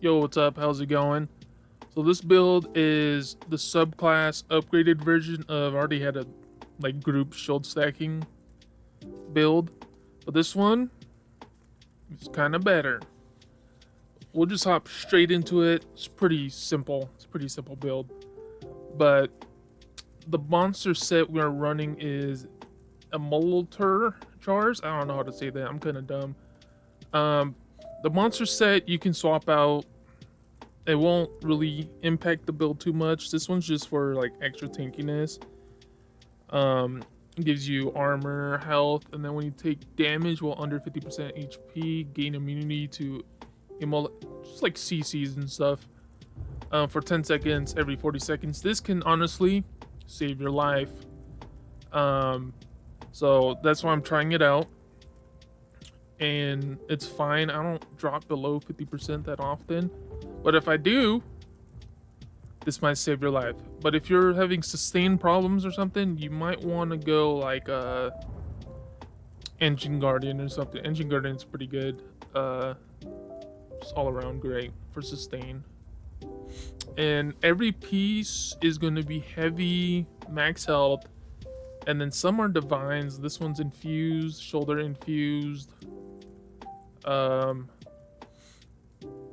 Yo, what's up? How's it going? So this build is the subclass upgraded version of I already had a like group shield stacking build, but this one is kind of better. We'll just hop straight into it. It's pretty simple. It's a pretty simple build, but the monster set we are running is a Molter Chars. I don't know how to say that. I'm kind of dumb. Um, the monster set you can swap out. It won't really impact the build too much. This one's just for like extra tankiness. It gives you armor, health, and then when you take damage while under 50% HP, gain immunity to just like CCs and stuff. For 10 seconds every 40 seconds. This can honestly save your life. Um, so that's why I'm trying it out, and it's fine. I don't drop below 50% that often, but if I do, this might save your life. But if you're having sustained problems or something, you might want to go like Engine Guardian or something. Engine Guardian's pretty good. It's all around great for sustain. And every piece is going to be heavy, max health, and then some are divines. This one's infused, shoulder infused. Um,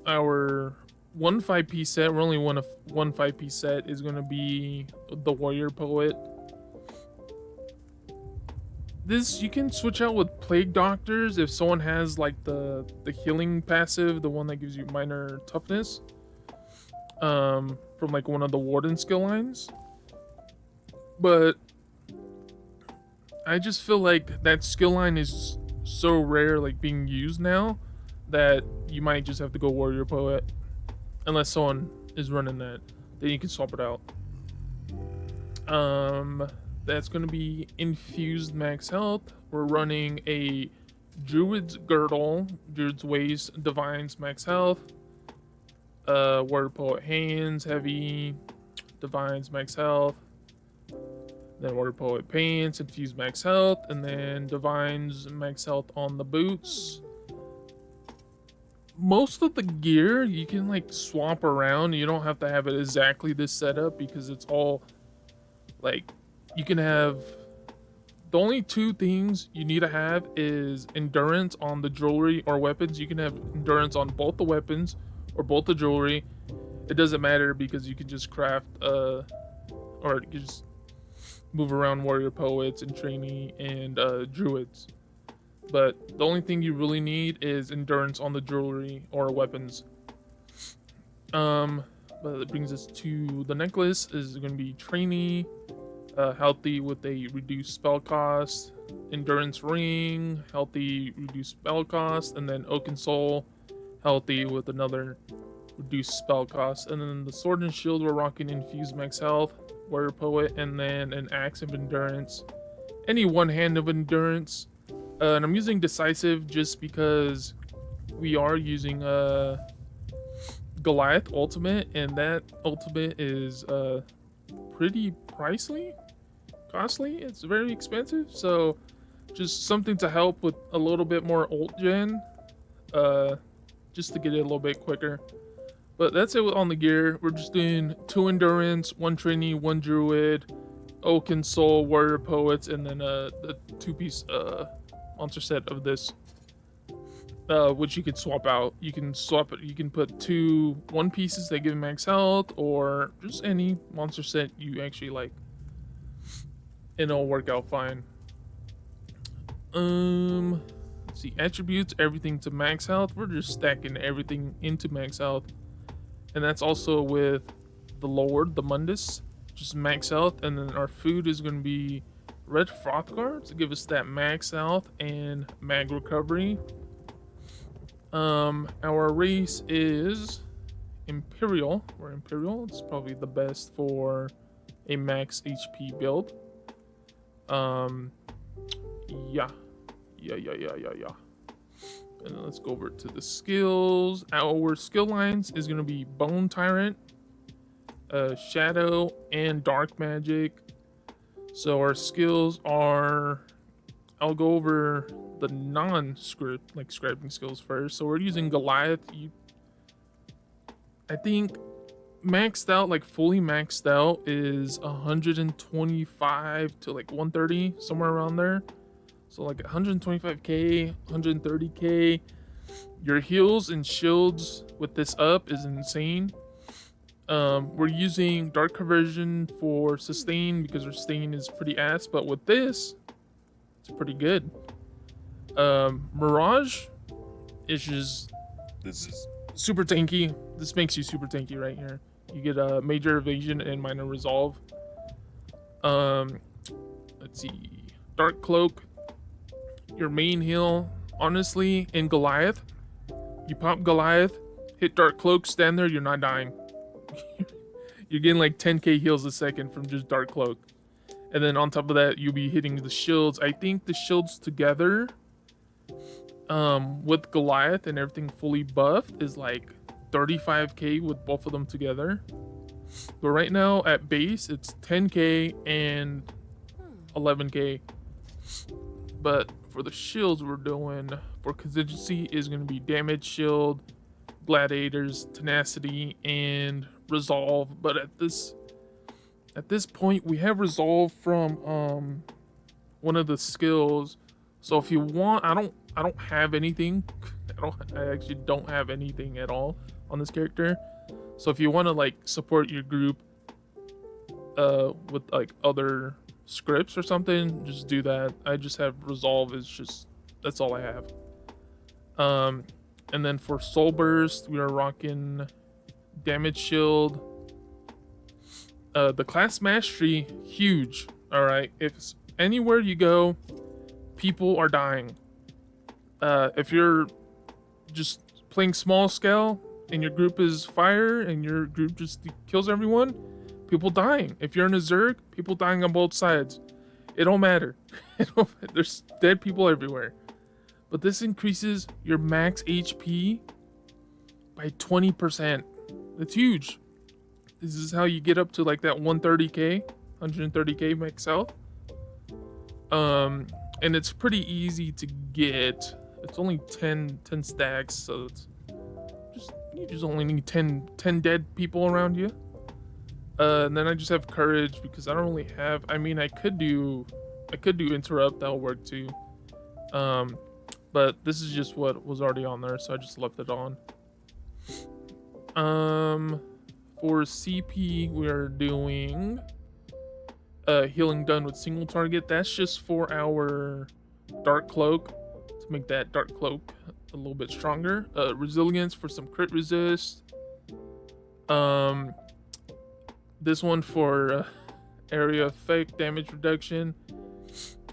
our one 5-piece set, we're only one 5-piece set, is going to be the Warrior Poet. This you can switch out with Plague Doctors if someone has like the healing passive, the one that gives you minor toughness, from like one of the Warden skill lines. But I just feel like that skill line is so rare, like being used now, that you might just have to go Warrior Poet unless someone is running that. Then you can swap it out. That's going to be infused max health. We're running a Druid's Girdle, Druid's Waist, Divines max health. Warrior Poet Hands, heavy, Divines max health. Then Warrior Poet Pants, infused max health, and then Divines max health on the boots. Most of the gear you can like swap around. You don't have to have it exactly this setup because it's all like you can have. The only two things you need to have is endurance on the jewelry or weapons. You can have endurance on both the weapons or both the jewelry. It doesn't matter because you can just craft or you can just move around warrior poets and trainee and druids. But the only thing you really need is endurance on the jewelry or weapons. But it brings us to the necklace. Is going to be trainee, healthy with a reduced spell cost, endurance ring, healthy reduced spell cost, and then oaken soul, healthy with another reduced spell cost. And then the sword and shield we're rocking infused max health, warrior poet, and then an axe of endurance, any one hand of endurance. And I'm using decisive just because we are using Goliath ultimate, and that ultimate is pretty costly. It's very expensive, so just something to help with a little bit more ult gen, uh, just to get it a little bit quicker. But that's it on the gear. We're just doing 2 endurance, 1 trainee, 1 druid, oaken soul, warrior poets, and then the 2-piece monster set of this, which you could swap out. You can swap it. You can put 2 1-pieces that give max health, or just any monster set you actually like, and it'll work out fine. Let's see, attributes, everything to max health. We're just stacking everything into max health, and that's also with the Lord, the Mundus, just max health. And then our food is going to be red Frothgar to give us that max health and mag recovery. Our race is Imperial. We're Imperial. It's probably the best for a max HP build. Yeah. And then let's go over to the skills. Our skill lines is gonna be Bone Tyrant, Shadow, and Dark Magic. So our skills are, I'll go over the non-script, like scripting skills first. So we're using Goliath. I think maxed out, like fully maxed out, is 125 to like 130, somewhere around there. So like 125k, 130k. Your heals and shields with this up is insane. We're using dark conversion for sustain because our sustain is pretty ass, but with this, it's pretty good. Mirage is just, this is super tanky. This makes you super tanky right here. You get a major evasion and minor resolve. Let's see, dark cloak, your main heal. Honestly, in Goliath, you pop Goliath, hit dark cloak, stand there, you're not dying. You're getting like 10k heals a second from just dark cloak. And then on top of that, you'll be hitting the shields. I think the shields together, with Goliath and everything fully buffed, is like 35k with both of them together. But right now at base, it's 10k and 11k. But for the shields we're doing for contingency is going to be damage shield, gladiators, tenacity, and resolve. But at this point, we have resolve from one of the skills. So if you want, I don't have anything. I actually don't have anything at all on this character. So if you want to like support your group with like other scripts or something, just do that. I just have resolve, is just, that's all I have. And then for soul burst, we are rocking damage shield. The class mastery, huge. All right, if anywhere you go, people are dying. If you're just playing small scale and your group is fire and your group just kills everyone, people dying. If you're in a Zerg, people dying on both sides. It don't matter. There's dead people everywhere. But this increases your max HP by 20%. That's huge. This is how you get up to like that 130k max health. And it's pretty easy to get. It's only 10 stacks, so it's just, you just only need 10 dead people around you. And then I just have courage because I don't really have, I mean, I could do interrupt, that'll work too. But this is just what was already on there, so I just left it on. For CP, we are doing healing done with single target. That's just for our dark cloak, to make that dark cloak a little bit stronger. Resilience for some crit resist. This one for area effect damage reduction,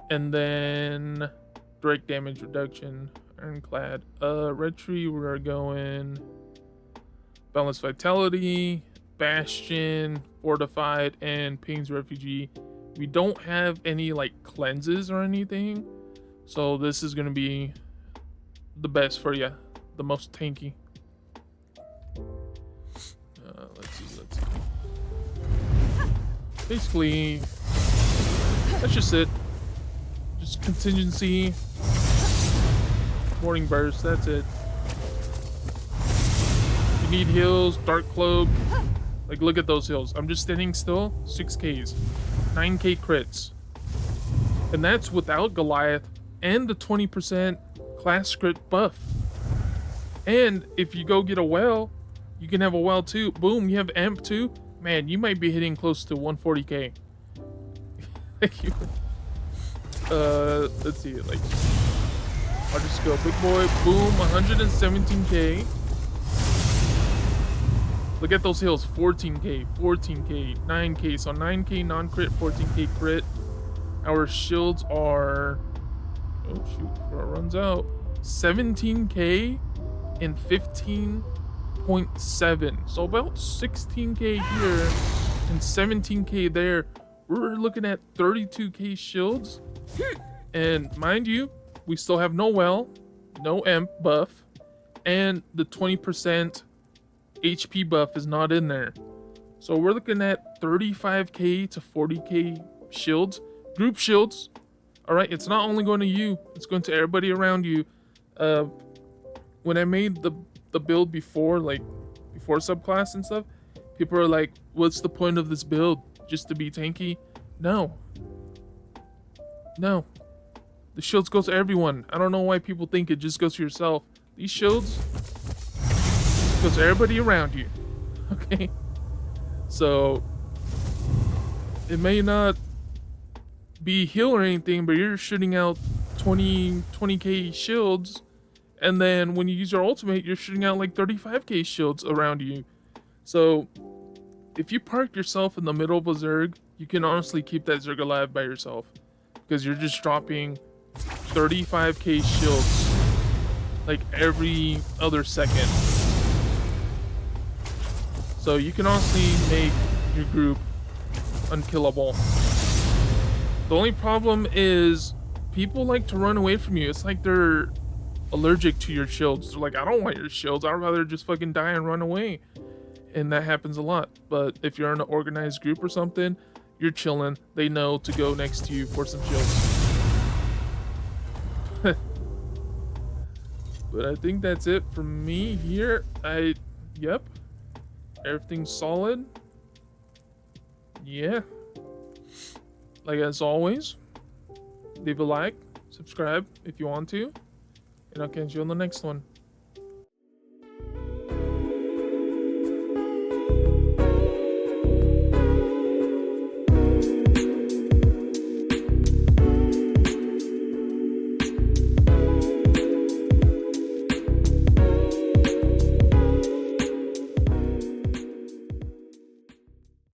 and then direct damage reduction. Ironclad. Red tree, we are going balanced vitality, bastion, fortified, and Ping's refugee. We don't have any like cleanses or anything, so this is gonna be the best for you, the most tanky. Let's see. Basically, that's just it. Just contingency, morning burst. That's it. If you need heals, dark cloak. Like, look at those heals. I'm just standing still. 6Ks, 9K crits, and that's without Goliath and the 20% class script buff. And if you go get a well, you can have a well too. Boom, you have amp too. Man, you might be hitting close to 140k. Thank you. Let's see, like, I'll just go big boy. Boom, 117k. Look at those heals. 14k, 9k. So 9k non-crit, 14k crit. Our shields are, oh shoot, before it runs out, 17k and 15.7. So about 16k here and 17k there. We're looking at 32k shields. And mind you, we still have no well, no imp buff, and the 20% HP buff is not in there. So we're looking at 35k to 40k shields, group shields. All right, it's not only going to you, it's going to everybody around you. When I made the build before before subclass and stuff, people are like, what's the point of this build? Just to be tanky? No. No. The shields go to everyone. I don't know why people think it just goes to yourself. These shields go to everybody around you. Okay? So, it may not be heal or anything, but you're shooting out 20k shields, and then when you use your ultimate, you're shooting out like 35k shields around you. So, if you park yourself in the middle of a Zerg, you can honestly keep that Zerg alive by yourself, because you're just dropping 35k shields like every other second. So you can honestly make your group unkillable. The only problem is people like to run away from you. It's like they're allergic to your shields. They're like, I don't want your shields. I'd rather just fucking die and run away. And that happens a lot. But if you're in an organized group or something, you're chilling. They know to go next to you for some shields. But I think that's it for me here. Yep. Everything's solid. Yeah. Like as always, leave a like, subscribe if you want to, and I'll catch you on the next one.